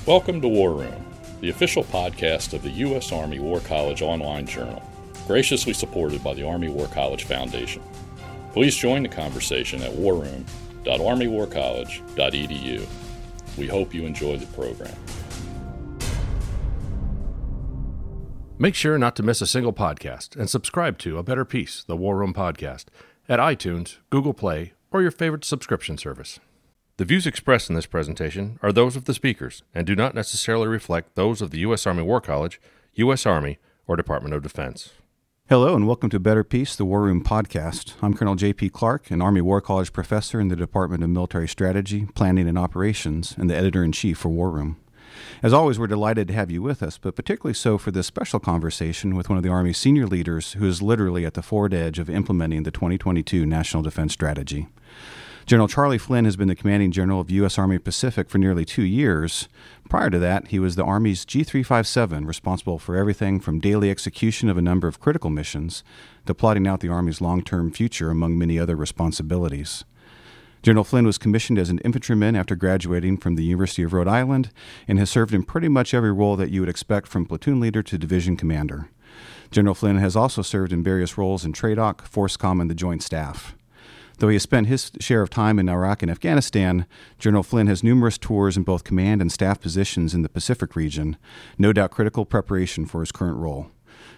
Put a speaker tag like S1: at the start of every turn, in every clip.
S1: Welcome to War Room, the official podcast of the U.S. Army War College online journal, graciously supported by the Army War College Foundation. Please join the conversation at warroom.armywarcollege.edu. We hope you enjoy the program.
S2: Make sure not to miss a single podcast and subscribe to A Better Peace, the War Room podcast, at iTunes, Google Play, or your favorite subscription service. The views expressed in this presentation are those of the speakers and do not necessarily reflect those of the U.S. Army War College, U.S. Army, or Department of Defense.
S3: Hello and welcome to Better Peace, the War Room podcast. I'm Colonel J.P. Clark, an Army War College professor in the Department of Military Strategy, Planning and Operations, and the editor-in-chief for War Room. As always, we're delighted to have you with us, but particularly so for this special conversation with one of the Army's senior leaders who is literally at the forward edge of implementing the 2022 National Defense Strategy. General Charles Flynn has been the commanding general of U.S. Army Pacific for nearly 2 years. Prior to that, he was the Army's G357, responsible for everything from daily execution of a number of critical missions to plotting out the Army's long-term future, among many other responsibilities. General Flynn was commissioned as an infantryman after graduating from the University of Rhode Island and has served in pretty much every role that you would expect from platoon leader to division commander. General Flynn has also served in various roles in TRADOC, FORSCOM, and the Joint Staff. Though he has spent his share of time in Iraq and Afghanistan, General Flynn has numerous tours in both command and staff positions in the Pacific region, no doubt critical preparation for his current role.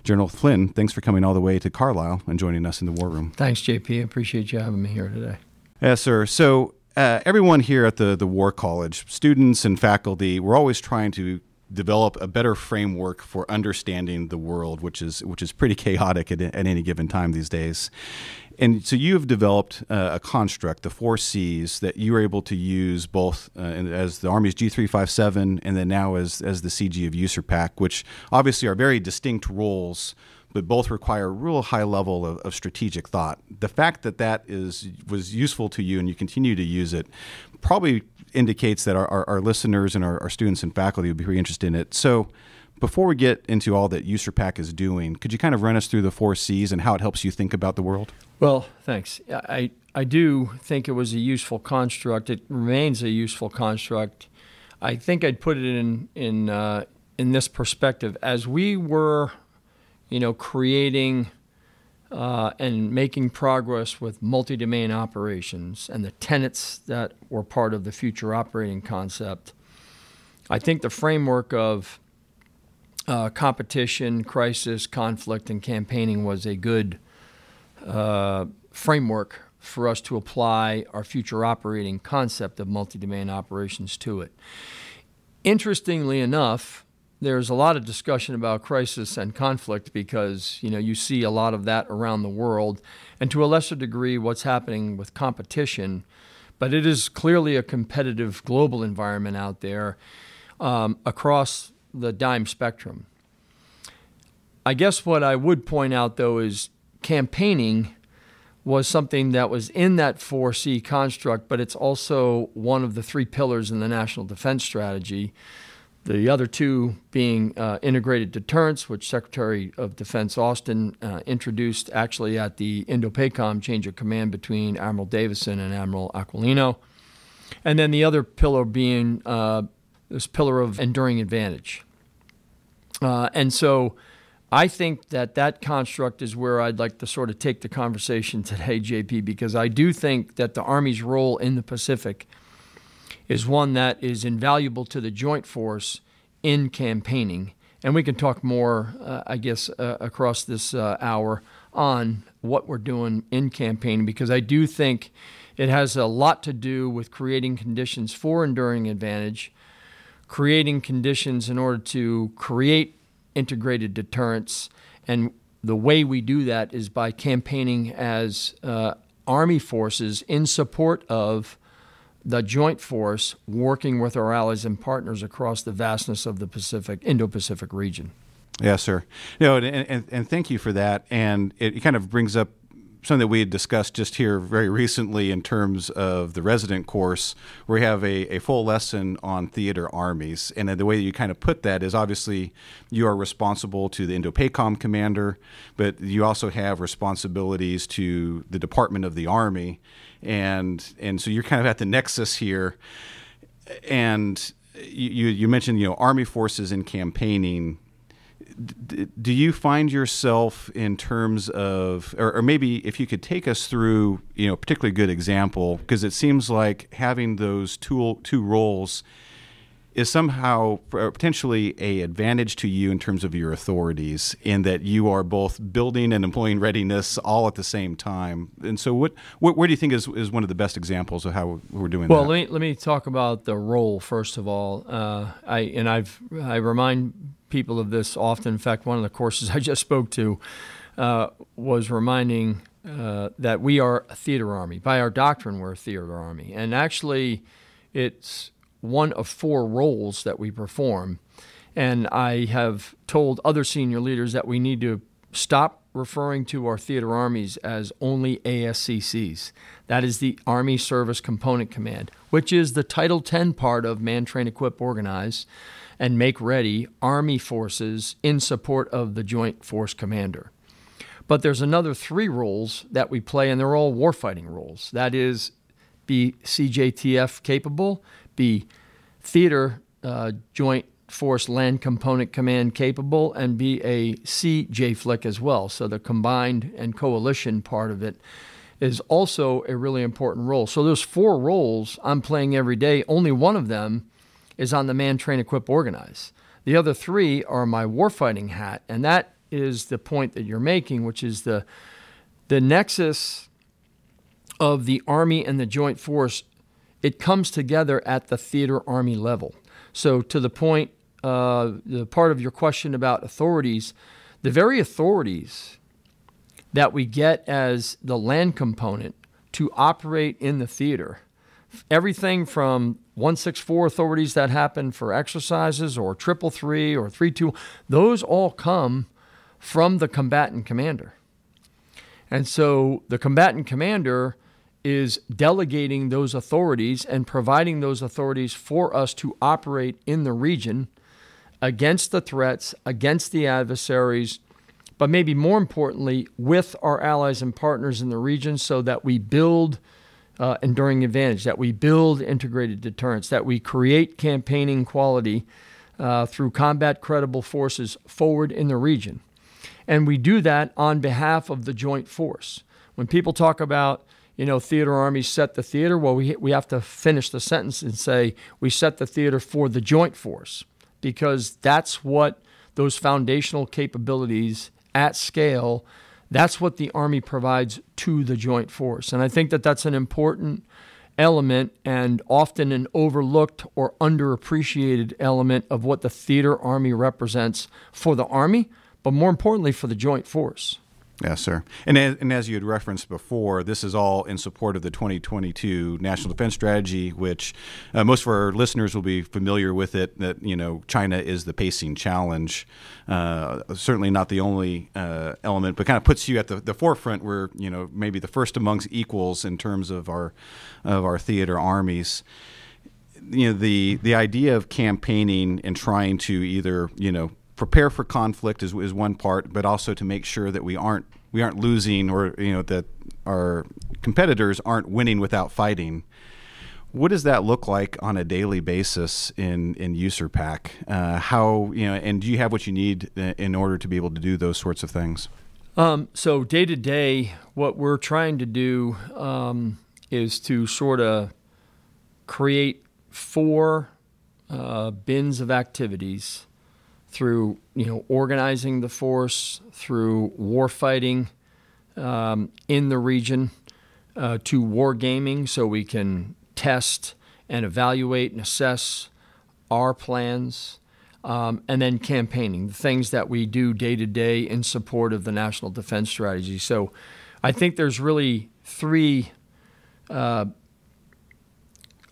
S3: General Flynn, thanks for coming all the way to Carlisle and joining us in the War Room.
S4: Thanks, JP. I appreciate you having me here today.
S3: Yes, sir. So everyone here at the War College, students and faculty, we're always trying to develop a better framework for understanding the world, which is pretty chaotic at any given time these days. And so you have developed a construct, the 4 C's, that you were able to use both as the Army's G357 and then now as the CG of USARPAC, which obviously are very distinct roles, but both require a real high level of strategic thought. The fact that was useful to you and you continue to use it probably indicates that our listeners and our students and faculty would be very interested in it. So before we get into all that USARPAC is doing, could you kind of run us through the 4 C's and how it helps you think about the world?
S4: Well, thanks. I do think it was a useful construct. It remains a useful construct. I think I'd put it in this perspective. As we were, creating and making progress with multi-domain operations and the tenets that were part of the future operating concept, I think the framework of competition, crisis, conflict, and campaigning was a good framework for us to apply our future operating concept of multi-domain operations to it. Interestingly enough, there's a lot of discussion about crisis and conflict because, you see a lot of that around the world, and to a lesser degree what's happening with competition, but it is clearly a competitive global environment out there across the dime spectrum. I guess what I would point out, though, is campaigning was something that was in that 4C construct, but it's also one of the 3 pillars in the National Defense Strategy. The other 2 being integrated deterrence, which Secretary of Defense Austin introduced actually at the INDOPACOM change of command between Admiral Davison and Admiral Aquilino. And then the other pillar being this pillar of enduring advantage. And so I think that construct is where I'd like to sort of take the conversation today, JP, because I do think that the Army's role in the Pacific is one that is invaluable to the Joint Force in campaigning. And we can talk more, across this hour on what we're doing in campaigning, because I do think it has a lot to do with creating conditions for enduring advantage, creating conditions in order to create integrated deterrence, and the way we do that is by campaigning as Army forces in support of the Joint Force, working with our allies and partners across the vastness of the Indo-Pacific region.
S3: Yes, sir. And thank you for that. And it kind of brings up something that we had discussed just here very recently in terms of the resident course, where we have a full lesson on theater armies. And the way that you kind of put that is obviously you are responsible to the INDOPACOM commander, but you also have responsibilities to the Department of the Army. And so you're kind of at the nexus here. And you mentioned, Army forces and campaigning. Do you find yourself in terms of, or maybe if you could take us through, a particularly good example, because it seems like having those two roles is somehow potentially a advantage to you in terms of your authorities, in that you are both building and employing readiness all at the same time. And so where do you think is one of the best examples of how we're doing that?
S4: Well, let me talk about the role first of all. I remind people of this often. In fact, one of the courses I just spoke to was reminding that we are a theater army. By our doctrine, we're a theater army. And actually, it's one of 4 roles that we perform. And I have told other senior leaders that we need to stop referring to our theater armies as only ASCCs. That is the Army Service Component Command, which is the Title 10 part of Man, Train, Equip, Organize, and Make Ready Army forces in support of the Joint Force Commander. But there's another 3 roles that we play, and they're all warfighting roles. That is, be CJTF capable, be Theater Joint Force Land Component Command capable, and be a CJFLIC as well. So the combined and coalition part of it is also a really important role. So those 4 roles I'm playing every day. Only one of them is on the Man, Train, Equip, Organize. The other 3 are my warfighting hat, and that is the point that you're making, which is the nexus of the Army and the Joint Force. It comes together at the theater Army level. So to the point, the part of your question about authorities, the very authorities that we get as the land component to operate in the theater, everything from 164 authorities that happen for exercises or 333 or 32, those all come from the combatant commander. And so the combatant commander is delegating those authorities and providing those authorities for us to operate in the region against the threats, against the adversaries, but maybe more importantly, with our allies and partners in the region, so that we build enduring advantage, that we build integrated deterrence, that we create campaigning quality through combat credible forces forward in the region. And we do that on behalf of the joint force. When people talk about, theater armies set the theater, well, we have to finish the sentence and say we set the theater for the joint force, because that's what those foundational capabilities at scale, that's what the Army provides to the joint force. And I think that that's an important element and often an overlooked or underappreciated element of what the theater Army represents for the Army, but more importantly for the joint force.
S3: Yes, sir. And as you had referenced before, this is all in support of the 2022 National Defense Strategy, which most of our listeners will be familiar with it, that, China is the pacing challenge. Certainly not the only element, but kind of puts you at the forefront where, maybe the first amongst equals in terms of our theater armies. The idea of campaigning and trying to either, prepare for conflict is one part, but also to make sure that we aren't losing, or that our competitors aren't winning without fighting. What does that look like on a daily basis in USARPAC? And do you have what you need in order to be able to do those sorts of things?
S4: So day to day, what we're trying to do is to sort of create 4 bins of activities through, organizing the force, through warfighting in the region, to wargaming, so we can test and evaluate and assess our plans, and then campaigning, the things that we do day to day in support of the National Defense Strategy. So I think there's really 3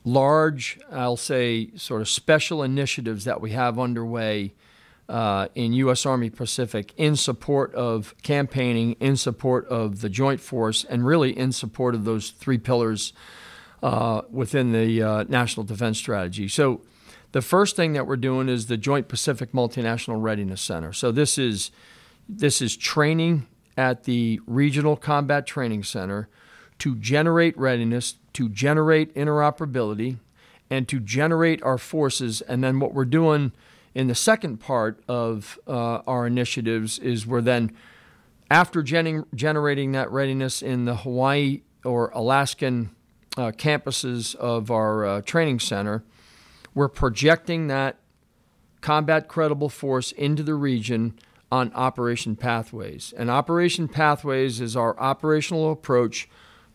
S4: large, I'll say, sort of special initiatives that we have underway in U.S. Army Pacific in support of campaigning, in support of the joint force, and really in support of those 3 pillars within the National Defense Strategy. So the first thing that we're doing is the Joint Pacific Multinational Readiness Center. So this is training at the Regional Combat Training Center to generate readiness, to generate interoperability, and to generate our forces. And then what we're doing in the second part of our initiatives is we're then, after generating that readiness in the Hawaii or Alaskan campuses of our training center, we're projecting that combat credible force into the region on Operation Pathways. And Operation Pathways is our operational approach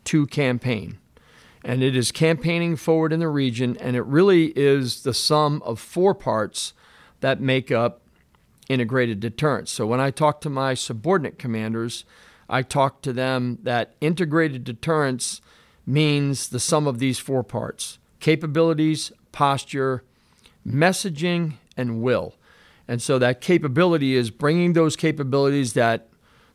S4: to campaign. And it is campaigning forward in the region, and it really is the sum of 4 parts that make up integrated deterrence. So when I talk to my subordinate commanders, I talk to them that integrated deterrence means the sum of these 4 parts: capabilities, posture, messaging, and will. And so that capability is bringing those capabilities that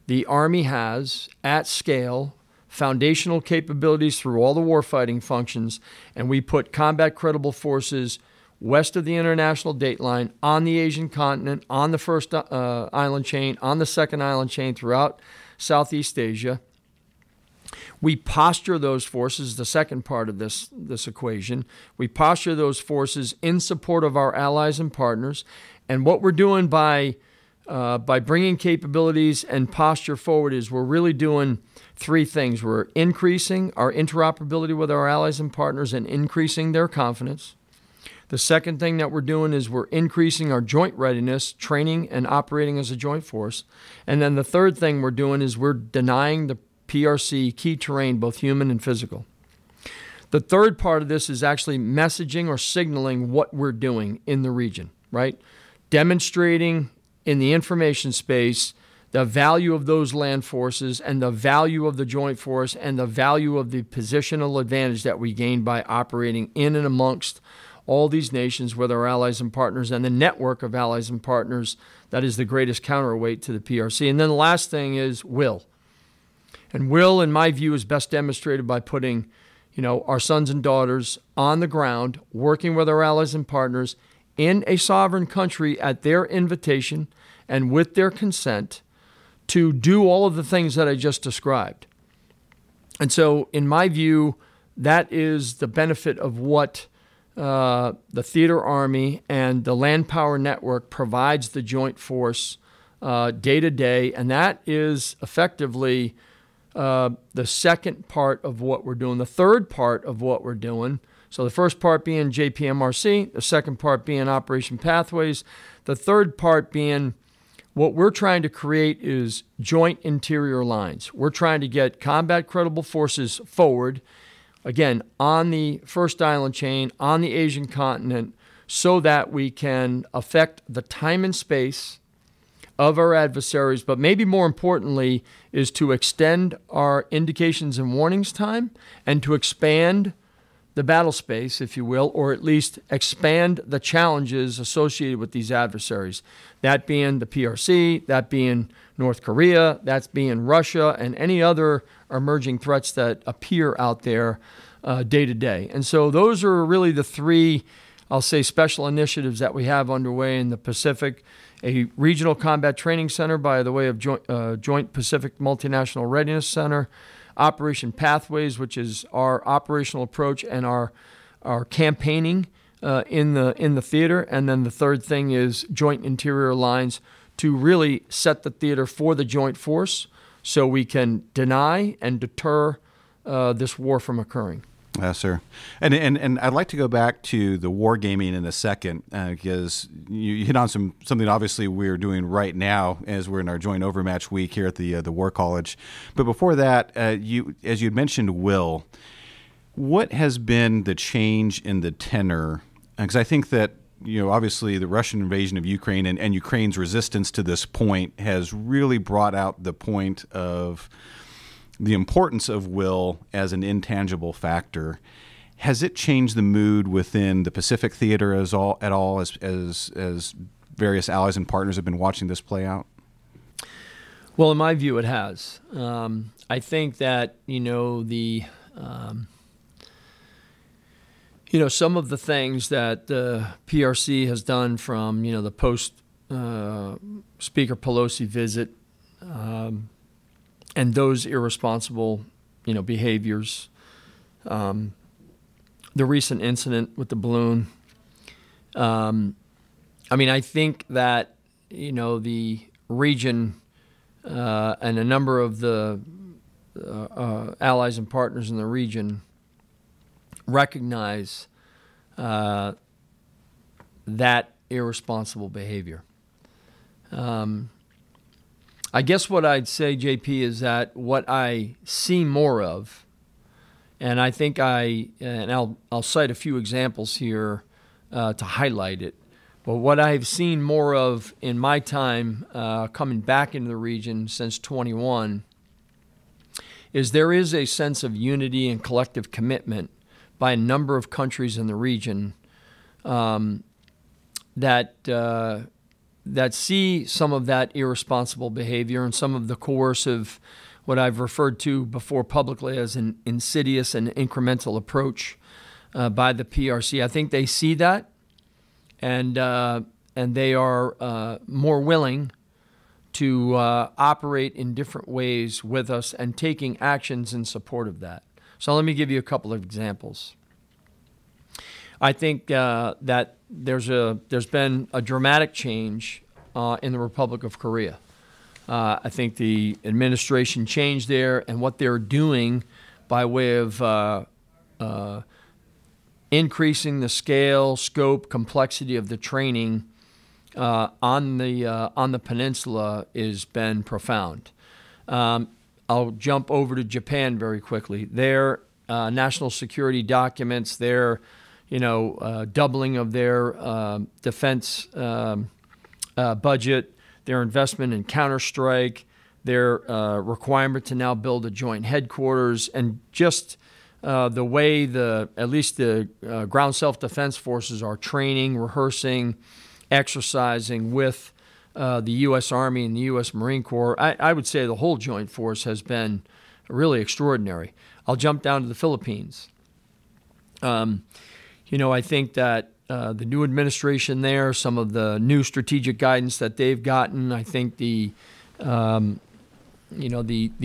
S4: the Army has at scale, foundational capabilities through all the warfighting functions, and we put combat credible forces west of the international date line, on the Asian continent, on the first island chain, on the second island chain, throughout Southeast Asia. We posture those forces, the second part of this equation. We posture those forces in support of our allies and partners. And what we're doing by bringing capabilities and posture forward is we're really doing 3 things. We're increasing our interoperability with our allies and partners and increasing their confidence. The second thing that we're doing is we're increasing our joint readiness, training and operating as a joint force. And then the third thing we're doing is we're denying the PRC key terrain, both human and physical. The third part of this is actually messaging or signaling what we're doing in the region, right? Demonstrating in the information space the value of those land forces and the value of the joint force and the value of the positional advantage that we gain by operating in and amongst all these nations with our allies and partners and the network of allies and partners that is the greatest counterweight to the PRC. And then the last thing is will. And will, in my view, is best demonstrated by putting, our sons and daughters on the ground, working with our allies and partners in a sovereign country at their invitation and with their consent to do all of the things that I just described. And so, in my view, that is the benefit of what the Theater Army and the Land Power Network provides the joint force day to day, and that is effectively the second part of what we're doing. The third part of what we're doing, so the first part being JPMRC, the second part being Operation Pathways, the third part being what we're trying to create is joint interior lines. We're trying to get combat credible forces forward, again, on the first island chain, on the Asian continent, so that we can affect the time and space of our adversaries, but maybe more importantly is to extend our indications and warnings time and to expand the battle space, if you will, or at least expand the challenges associated with these adversaries. That being the PRC, that being North Korea, that's being Russia, and any other emerging threats that appear out there day to day. And so those are really the 3, I'll say, special initiatives that we have underway in the Pacific. A regional combat training center by the way of Joint Pacific Multinational Readiness Center, Operation Pathways, which is our operational approach and our campaigning in the theater, and then the third thing is joint interior lines to really set the theater for the joint force, so we can deny and deter this war from occurring.
S3: Yes, sir. And I'd like to go back to the wargaming in a second, because you hit on something obviously we're doing right now as we're in our joint overmatch week here at the War College. But before that, as you mentioned, will, what has been the change in the tenor? Because I think that obviously the Russian invasion of Ukraine and Ukraine's resistance to this point has really brought out the point of the importance of will as an intangible factor. Has it changed the mood within the Pacific Theater at all as various allies and partners have been watching this play out?
S4: Well, in my view, it has. I think that some of the things that the PRC has done from the post Speaker Pelosi visit. And those irresponsible, behaviors, the recent incident with the balloon. I think that, the region and a number of the allies and partners in the region recognize that irresponsible behavior. I guess what I'd say, JP, is that what I see more of, and I think I'll cite a few examples here to highlight it, but what I've seen more of in my time coming back into the region since 21 is there is a sense of unity and collective commitment by a number of countries in the region that see some of that irresponsible behavior and some of the coercive, what I've referred to before publicly as an insidious and incremental approach by the PRC. I think they see that, and they are more willing to operate in different ways with us and taking actions in support of that. So let me give you a couple of examples. I think that there's been a dramatic change in the Republic of Korea. I think the administration changed there, and what they're doing by way of increasing the scale, scope, complexity of the training on the peninsula has been profound. I'll jump over to Japan very quickly. Their national security documents, their doubling of their defense budget, their investment in counterstrike, their requirement to now build a joint headquarters, and just the way at least the ground self-defense forces are training, rehearsing, exercising with the U.S. Army and the U.S. Marine Corps. I would say the whole joint force has been really extraordinary. I'll jump down to the Philippines. I think that the new administration there, some of the new strategic guidance that they've gotten, I think the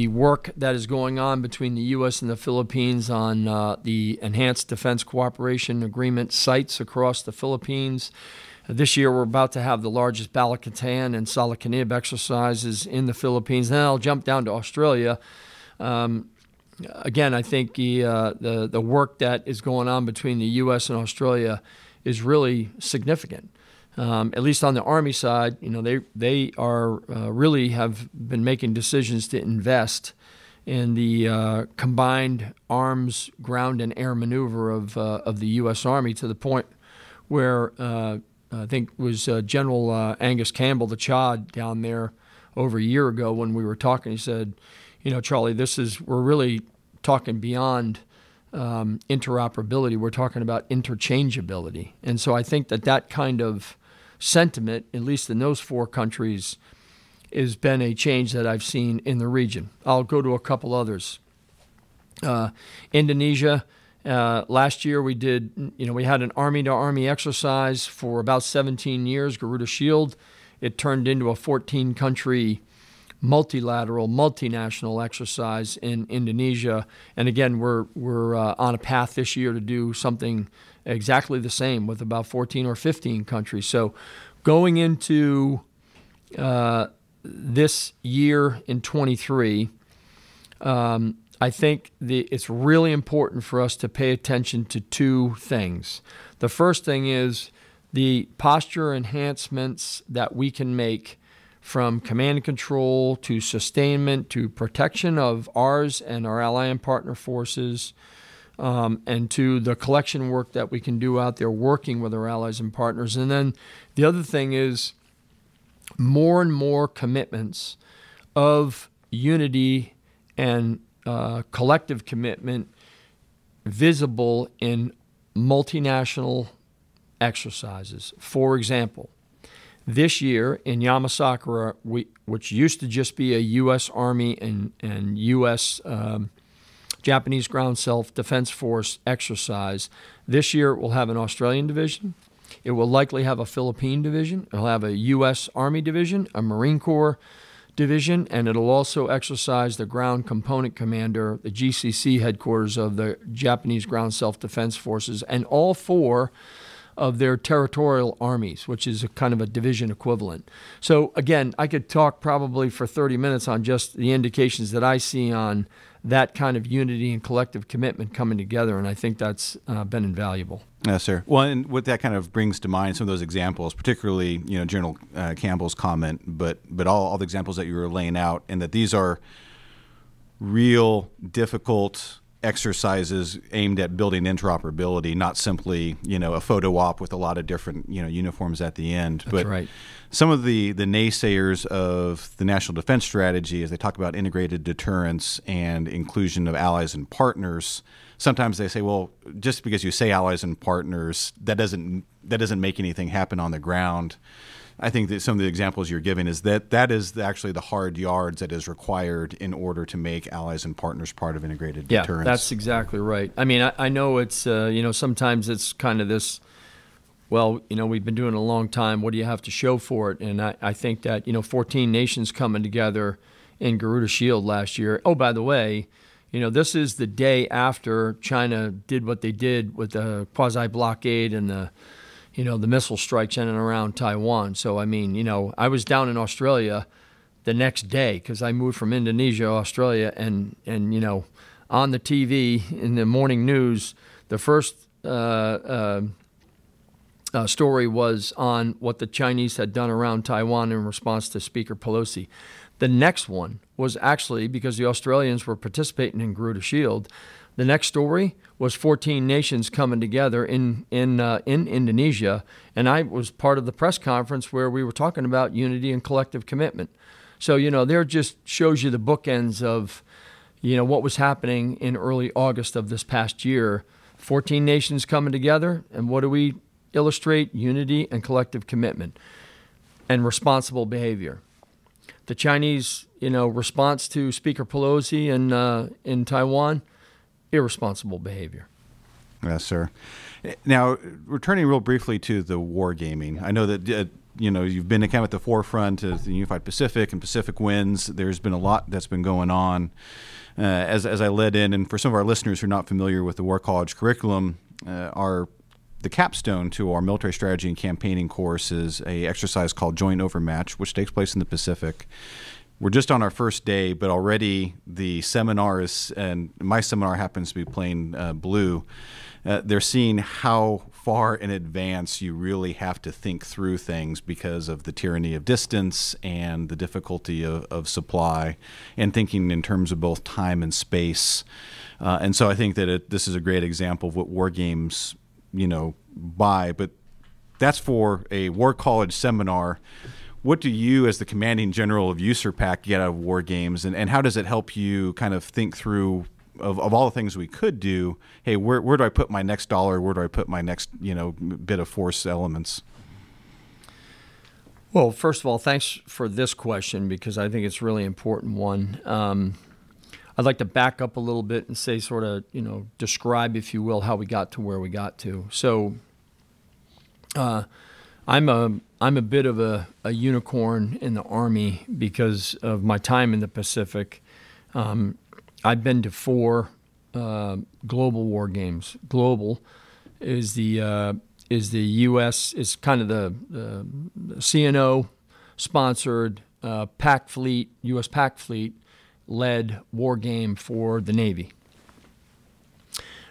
S4: work that is going on between the U.S. and the Philippines on the Enhanced Defense Cooperation Agreement sites across the Philippines. This year, we're about to have the largest Balikatan and Salakanib exercises in the Philippines. Then I'll jump down to Australia. Again, I think the work that is going on between the U.S. and Australia is really significant. At least on the Army side, they are really have been making decisions to invest in the combined arms, ground, and air maneuver of the U.S. Army, to the point where I think it was General Angus Campbell, the CHOD, down there over a year ago when we were talking. He said, Charlie, we're really talking beyond interoperability. We're talking about interchangeability. And so I think that kind of sentiment, at least in those four countries, has been a change that I've seen in the region. I'll go to a couple others. Indonesia, last year we had an army-to-army exercise for about 17 years, Garuda Shield. It turned into a 14-country multilateral, multinational exercise in Indonesia. And again, we're on a path this year to do something exactly the same with about 14 or 15 countries. So going into this year in 23, I think it's really important for us to pay attention to two things. The first thing is the posture enhancements that we can make, from command and control to sustainment to protection of ours and our ally and partner forces, and to the collection work that we can do out there working with our allies and partners. And then the other thing is more and more commitments of unity and collective commitment visible in multinational exercises. For example, this year in Yamasakura, which used to just be a U.S. Army and U.S. Japanese Ground Self-Defense Force exercise, this year it will have an Australian division. It will likely have a Philippine division. It will have a U.S. Army division, a Marine Corps Division, and it'll also exercise the Ground Component Commander, the GCC headquarters of the Japanese Ground Self-Defense Forces, and all 4 of their territorial armies, which is a kind of a division equivalent. So again, I could talk probably for 30 minutes on just the indications that I see on that kind of unity and collective commitment coming together, and I think that's been invaluable.
S3: Yes, sir. Well, and what that kind of brings to mind, some of those examples, particularly General Campbell's comment, but all the examples that you were laying out, and that these are real difficult exercises aimed at building interoperability, not simply a photo op with a lot of different uniforms at the end.
S4: That's right.
S3: Some of the naysayers of the national defense strategy, as they talk about integrated deterrence and inclusion of allies and partners, sometimes they say, well, just because you say allies and partners, that doesn't make anything happen on the ground. I think that some of the examples you're giving is that is actually the hard yards that is required in order to make allies and partners part of integrated deterrence.
S4: Yeah, that's exactly right. I mean, I know it's, sometimes it's kind of this, well, we've been doing it a long time. What do you have to show for it? And I think that, 14 nations coming together in Garuda Shield last year. Oh, by the way, this is the day after China did what they did with the quasi-blockade and the missile strikes in and around Taiwan. So, I mean, I was down in Australia the next day because I moved from Indonesia to Australia, and on the TV in the morning news, the first story was on what the Chinese had done around Taiwan in response to Speaker Pelosi. The next one was actually, because the Australians were participating in Garuda Shield, the next story was 14 nations coming together in Indonesia, and I was part of the press conference where we were talking about unity and collective commitment. So, there just shows you the bookends of, what was happening in early August of this past year. 14 nations coming together, and what do we illustrate? Unity and collective commitment and responsible behavior. The Chinese, response to Speaker Pelosi in Taiwan, irresponsible behavior.
S3: Yes, sir. Now, returning real briefly to the wargaming, I know that you've been kind of at the forefront of the Unified Pacific and Pacific Winds. There's been a lot that's been going on. As I led in, and for some of our listeners who are not familiar with the War College curriculum, the capstone to our military strategy and campaigning course is a exercise called Joint Overmatch, which takes place in the Pacific. We're just on our first day, but already the seminar is, and my seminar happens to be plain blue, they're seeing how far in advance you really have to think through things because of the tyranny of distance and the difficulty of supply, and thinking in terms of both time and space. And so I think that this is a great example of what war games buy, but that's for a War College seminar. What do you, as the commanding general of USARPAC, get out of war games, and how does it help you kind of think through, of all the things we could do, hey, where do I put my next dollar? Where do I put my next bit of force elements?
S4: Well, first of all, thanks for this question because I think it's a really important one. I'd like to back up a little bit and say, sort of, describe, if you will, how we got to where we got to. So, I'm a bit of a unicorn in the Army because of my time in the Pacific. I've been to 4 global war games. Global is the U.S. is kind of the CNO sponsored PAC fleet, U.S. PAC fleet led war game for the Navy.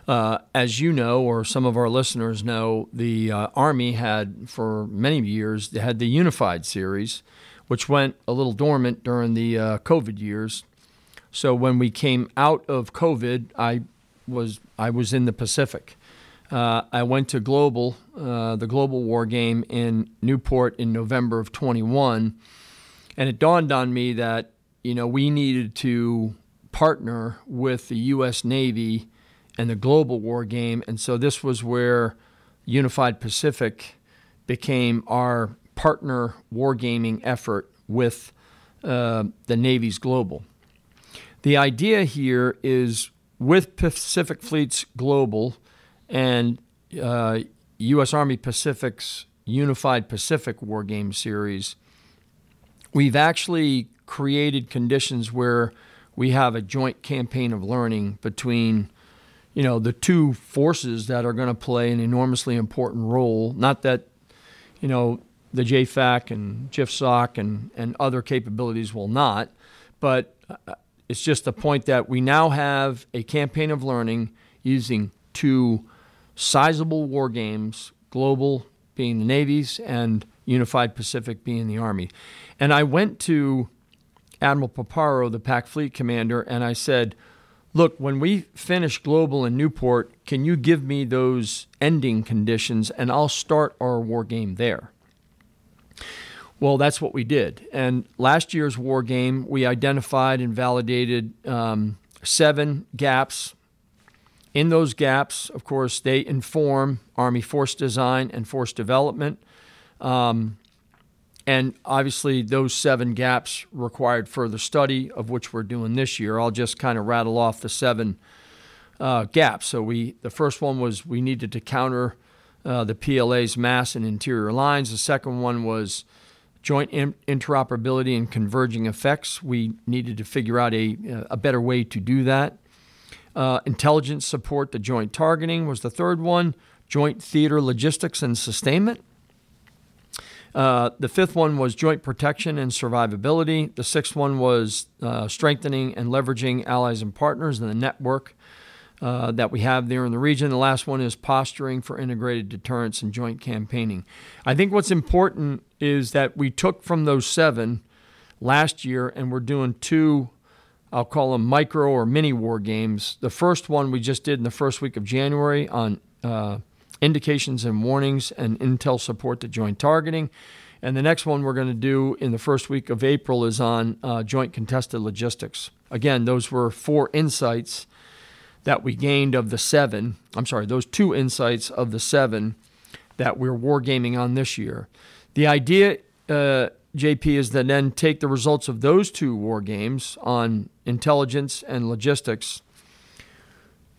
S4: As you know, or some of our listeners know, the Army had, for many years, they had the Unified series, which went a little dormant during the COVID years. So when we came out of COVID, I was in the Pacific. I went to Global, the Global War Game in Newport in November of 21, and it dawned on me that we needed to partner with the U.S. Navy and the Global War Game, and so this was where Unified Pacific became our partner wargaming effort with the Navy's Global. The idea here is with Pacific Fleet's Global and U.S. Army Pacific's Unified Pacific War Game Series, we've actually created conditions where we have a joint campaign of learning between, the two forces that are going to play an enormously important role. Not that, the JFAC and GIFSOC and other capabilities will not, but it's just the point that we now have a campaign of learning using two sizable war games, global being the Navy's and Unified Pacific being the Army. And I went to Admiral Paparo, the PAC Fleet Commander, and I said, look, when we finish global in Newport, can you give me those ending conditions and I'll start our war game there? Well, that's what we did. And last year's war game, we identified and validated 7 gaps. In those gaps, of course, they inform Army force design and force development. And obviously, those 7 gaps required further study, of which we're doing this year. I'll just kind of rattle off the 7 gaps. So the first one was we needed to counter the PLA's mass and interior lines. The second one was joint interoperability and converging effects. We needed to figure out a better way to do that. Intelligence support to joint targeting was the third one. Joint theater logistics and sustainment. The fifth one was joint protection and survivability. The sixth one was strengthening and leveraging allies and partners in the network that we have there in the region. The last one is posturing for integrated deterrence and joint campaigning. I think what's important is that we took from those 7 last year and we're doing 2, I'll call them micro or mini war games. The first one we just did in the first week of January on indications and warnings and intel support to joint targeting. And the next one we're going to do in the first week of April is on joint contested logistics. Again, those were 4 insights that we gained of the 7. Those 2 insights of the 7 that we're wargaming on this year. The idea, JP, is to then take the results of those 2 war games on intelligence and logistics,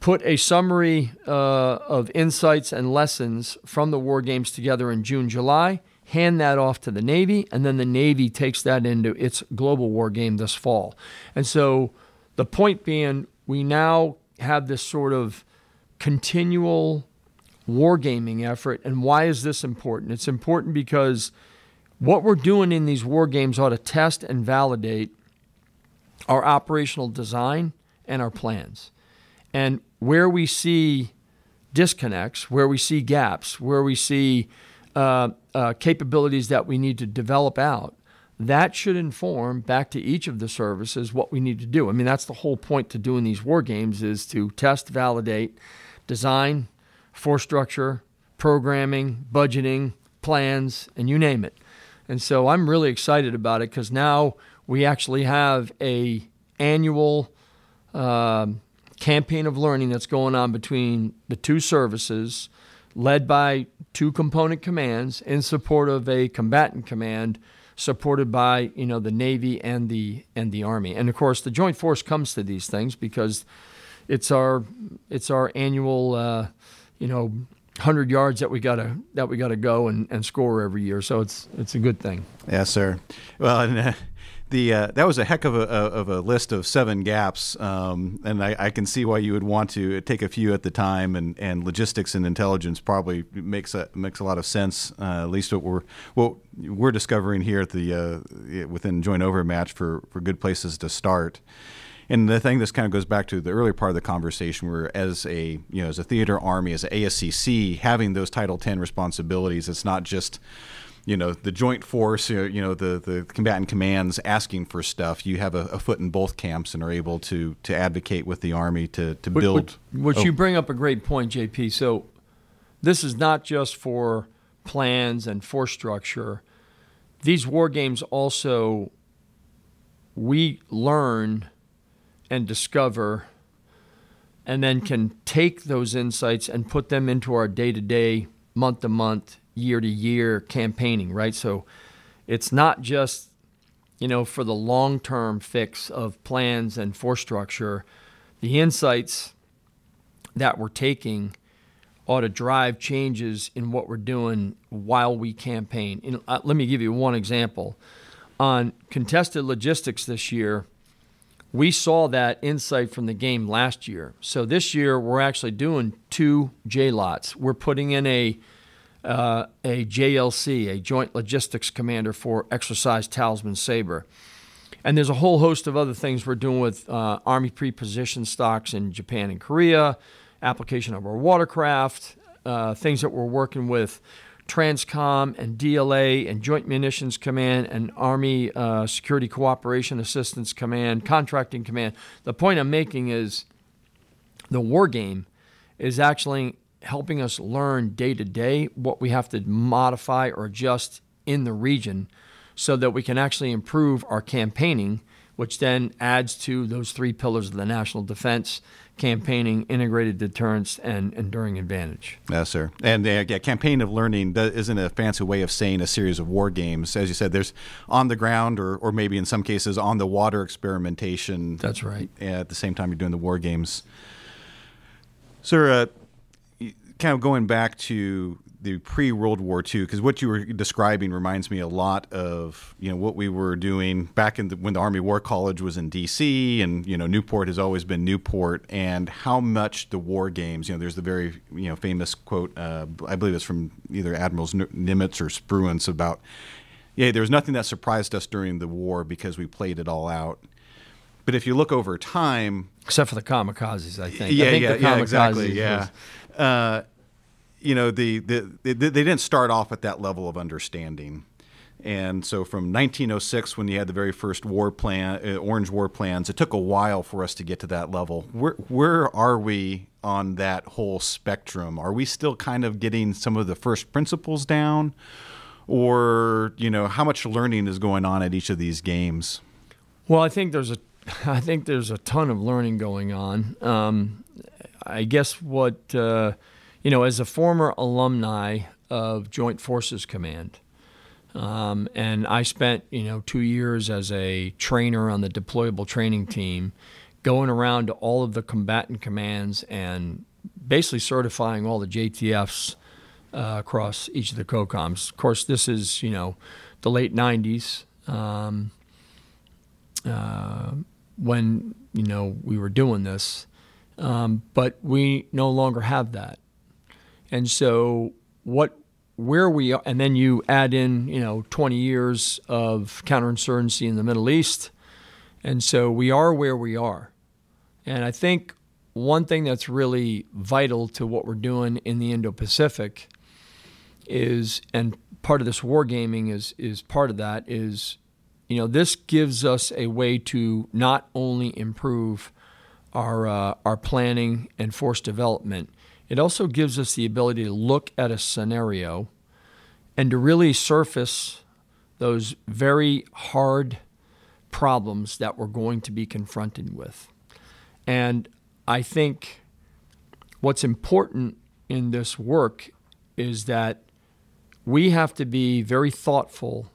S4: put a summary of insights and lessons from the war games together in June, July, hand that off to the Navy, and then the Navy takes that into its global war game this fall. And so the point being, we now have this sort of continual wargaming effort. And why is this important? It's important because what we're doing in these war games ought to test and validate our operational design and our plans. And where we see disconnects, where we see gaps, where we see capabilities that we need to develop out, that should inform back to each of the services what we need to do. I mean, that's the whole point to doing these war games, is to test, validate, design, force structure, programming, budgeting, plans, and you name it. And so I'm really excited about it because now we actually have a annual campaign of learning that's going on between the 2 services, led by 2 component commands in support of a combatant command, supported by the Navy and the Army. And of course, the Joint Force comes to these things because it's our annual 100 yards that we gotta go and score every year. So it's a good thing.
S3: Yes, sir. Well, and that was a heck of a list of 7 gaps, and I can see why you would want to take a few at the time. And logistics and intelligence probably makes a lot of sense. At least what we're discovering here at the within Joint Overmatch for good places to start. And the thing, this kind of goes back to the earlier part of the conversation, where as a theater army, as an ASCC, having those Title 10 responsibilities, it's not just the joint force, the combatant commands asking for stuff. You have a foot in both camps and are able to advocate with the Army to build.
S4: You bring up a great point, JP. So this is not just for plans and force structure. These war games also, we learn and discover and then can take those insights and put them into our day-to-day, month-to-month, year-to-year campaigning, right? So it's not just, for the long-term fix of plans and force structure. The insights that we're taking ought to drive changes in what we're doing while we campaign. Let me give you one example. on contested logistics this year, we saw that insight from the game last year. So this year, we're actually doing 2 J-lots. We're putting in a JLC, a Joint Logistics Commander for Exercise Talisman Sabre. And there's a whole host of other things we're doing with Army pre-position stocks in Japan and Korea, application of our watercraft, things that we're working with Transcom and DLA and Joint Munitions Command and Army Security Cooperation Assistance Command, Contracting Command. The point I'm making is the war game is actually helping us learn day to day what we have to modify or adjust in the region so that we can actually improve our campaigning, which then adds to those 3 pillars of the national defense: campaigning, integrated deterrence, and enduring advantage.
S3: Yes, sir. And campaign of learning isn't a fancy way of saying a series of war games. As you said, there's on the ground or maybe in some cases on the water experimentation.
S4: That's right.
S3: At the same time you're doing the war games. Sir, kind of going back to the pre-World War II, because what you were describing reminds me a lot of what we were doing back when the Army War College was in D.C. and Newport has always been Newport, and how much the war games. There's the very famous quote. I believe it's from either Admirals Nimitz or Spruance about, there was nothing that surprised us during the war because we played it all out. But if you look over time,
S4: except for the kamikazes, I think.
S3: Exactly. They didn't start off at that level of understanding. And so from 1906, when you had the very first war plan, Orange War plans, it took a while for us to get to that level. Where are we on that whole spectrum? Are we still kind of getting some of the first principles down? Or, how much learning is going on at each of these games?
S4: Well, I think there's a ton of learning going on. I guess what... as a former alumni of Joint Forces Command, and I spent, 2 years as a trainer on the deployable training team, going around to all of the combatant commands and basically certifying all the JTFs across each of the COCOMs. Of course, this is, the late 90s when, we were doing this, but we no longer have that. And so where we are, and then you add in, 20 years of counterinsurgency in the Middle East. And so we are where we are. And I think one thing that's really vital to what we're doing in the Indo-Pacific is, and part of this wargaming is part of that, is, this gives us a way to not only improve our planning and force development, it also gives us the ability to look at a scenario and to really surface those very hard problems that we're going to be confronted with. And I think what's important in this work is that we have to be very thoughtful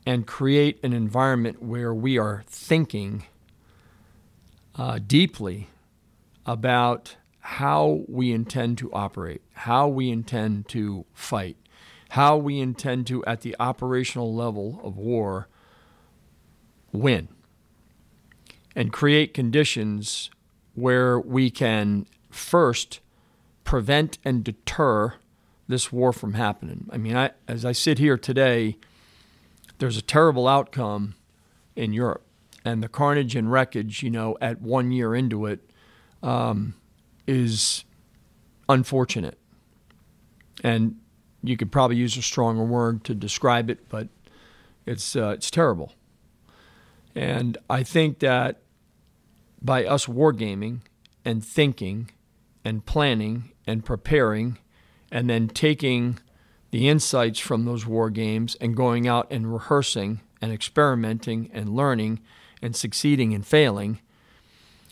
S4: and create an environment where we are thinking deeply about how we intend to operate, how we intend to fight, how we intend to, at the operational level of war, win, and create conditions where we can first prevent and deter this war from happening. I mean, as I sit here today, there's a terrible outcome in Europe, and the carnage and wreckage, at 1 year into it, is unfortunate. And you could probably use a stronger word to describe it, but it's terrible. And I think that by us wargaming and thinking and planning and preparing and then taking the insights from those war games and going out and rehearsing and experimenting and learning and succeeding and failing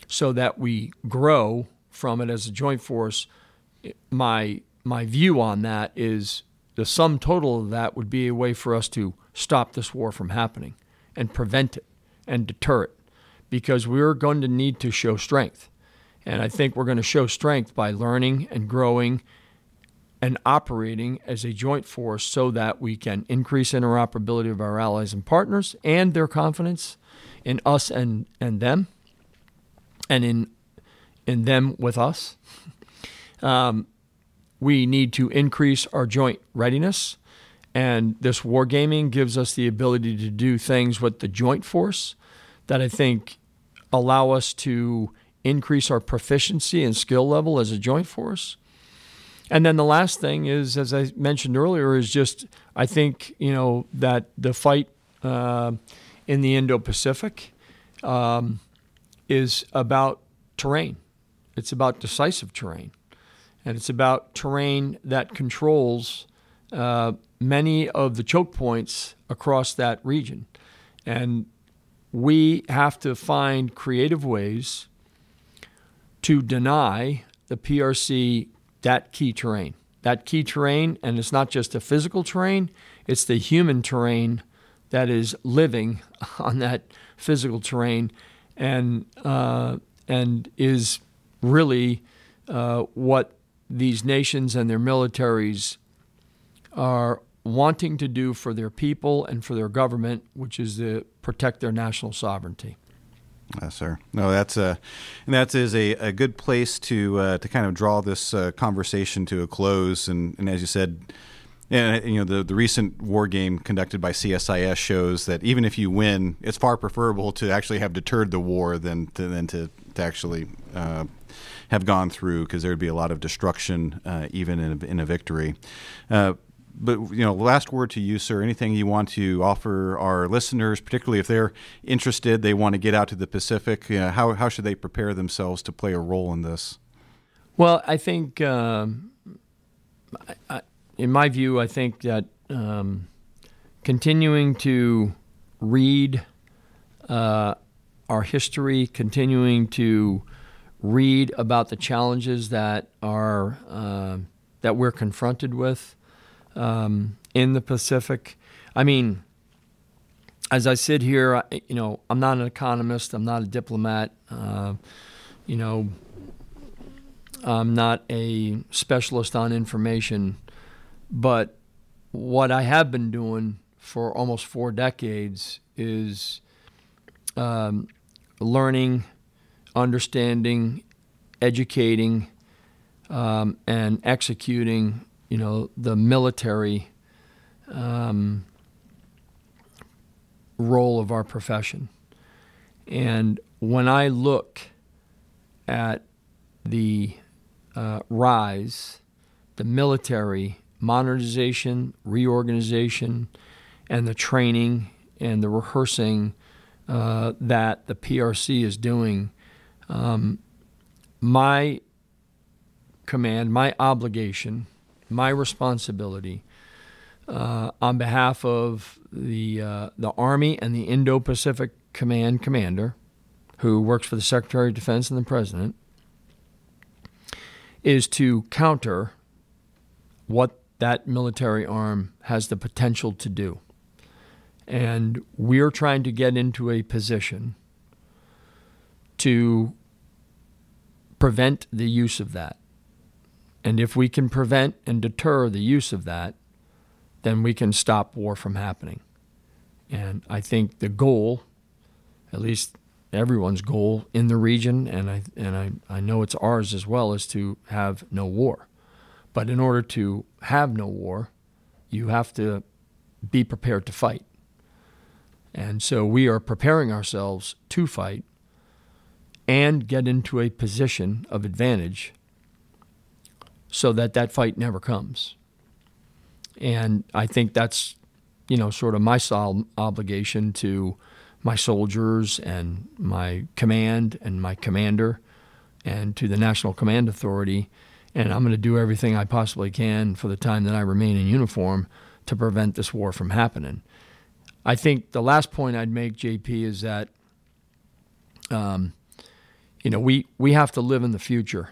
S4: so that we grow from it as a joint force, my view on that is the sum total of that would be a way for us to stop this war from happening and prevent it and deter it, because we're going to need to show strength. And I think we're going to show strength by learning and growing and operating as a joint force so that we can increase interoperability of our allies and partners and their confidence in us and them, and in them with us. We need to increase our joint readiness, and this wargaming gives us the ability to do things with the joint force that I think allow us to increase our proficiency and skill level as a joint force. And then the last thing is, as I mentioned earlier, is just I think that the fight in the Indo-Pacific is about terrain. It's about decisive terrain, and it's about terrain that controls many of the choke points across that region. And we have to find creative ways to deny the PRC that key terrain. That key terrain, and it's not just the physical terrain, it's the human terrain that is living on that physical terrain, and is really what these nations and their militaries are wanting to do for their people and for their government, which is to protect their national sovereignty.
S3: Yes, sir. No, that is a good place to kind of draw this conversation to a close. And as you said, the recent war game conducted by CSIS shows that even if you win, it's far preferable to actually have deterred the war than to actually have gone through, because there would be a lot of destruction even in a victory. But, last word to you, sir. Anything you want to offer our listeners, particularly if they're interested, they want to get out to the Pacific, how should they prepare themselves to play a role in this?
S4: Well, I think, in my view, I think that continuing to read our history, continuing to read about the challenges that we're confronted with in the Pacific. I mean, as I sit here, I'm not an economist. I'm not a diplomat. I'm not a specialist on information. But what I have been doing for almost 4 decades is learning, understanding, educating, and executing the military role of our profession. And when I look at the rise, the military modernization, reorganization, and the training and the rehearsing that the PRC is doing, my command, my obligation, my responsibility on behalf of the Army and the Indo-Pacific Command Commander, who works for the Secretary of Defense and the President, is to counter what that military arm has the potential to do. And we're trying to get into a position to prevent the use of that. And if we can prevent and deter the use of that, then we can stop war from happening. And I think the goal, at least everyone's goal in the region, and I know it's ours as well, is to have no war. But in order to have no war, you have to be prepared to fight. And so we are preparing ourselves to fight and get into a position of advantage so that that fight never comes. And I think that's, sort of my solemn obligation to my soldiers and my command and my commander and to the National Command Authority. And I'm going to do everything I possibly can for the time that I remain in uniform to prevent this war from happening. I think the last point I'd make, JP, is that we have to live in the future,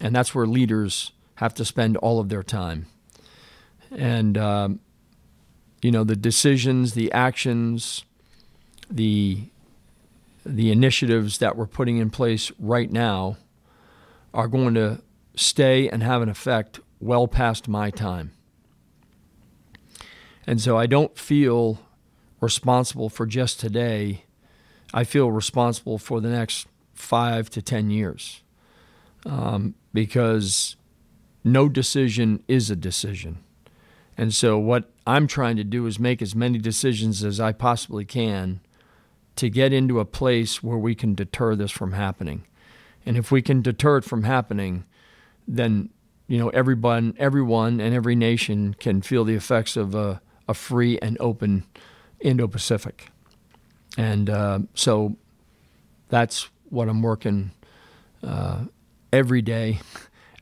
S4: and that's where leaders have to spend all of their time. And the decisions, the actions, the initiatives that we're putting in place right now are going to stay and have an effect well past my time. And so I don't feel responsible for just today. I feel responsible for the next 5 to 10 years, because no decision is a decision. And so what I'm trying to do is make as many decisions as I possibly can to get into a place where we can deter this from happening. And if we can deter it from happening, then everyone and every nation can feel the effects of a free and open Indo-Pacific. And so that's what I'm working every day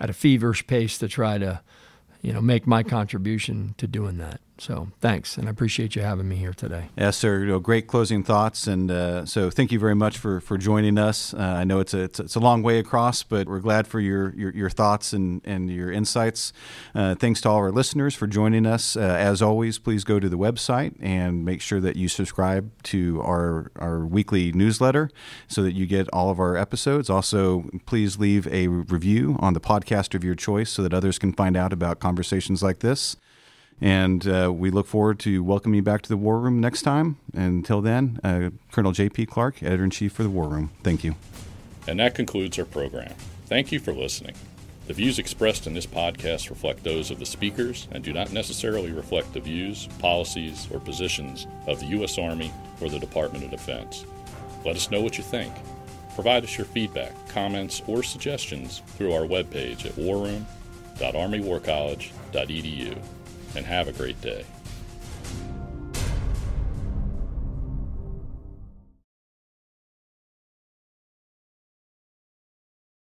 S4: at a feverish pace to try to make my contribution to doing that. So thanks, and I appreciate you having me here today.
S3: Yes, sir. Great closing thoughts, and so thank you very much for joining us. I know it's a long way across, but we're glad for your thoughts and your insights. Thanks to all our listeners for joining us. As always, please go to the website and make sure that you subscribe to our weekly newsletter so that you get all of our episodes. Also, please leave a review on the podcast of your choice so that others can find out about conversations like this. And we look forward to welcoming you back to the War Room next time. Until then, Colonel J.P. Clark, Editor-in-Chief for the War Room. Thank you.
S1: And that concludes our program. Thank you for listening. The views expressed in this podcast reflect those of the speakers and do not necessarily reflect the views, policies, or positions of the U.S. Army or the Department of Defense. Let us know what you think. Provide us your feedback, comments, or suggestions through our webpage at warroom.armywarcollege.edu. And have a great day.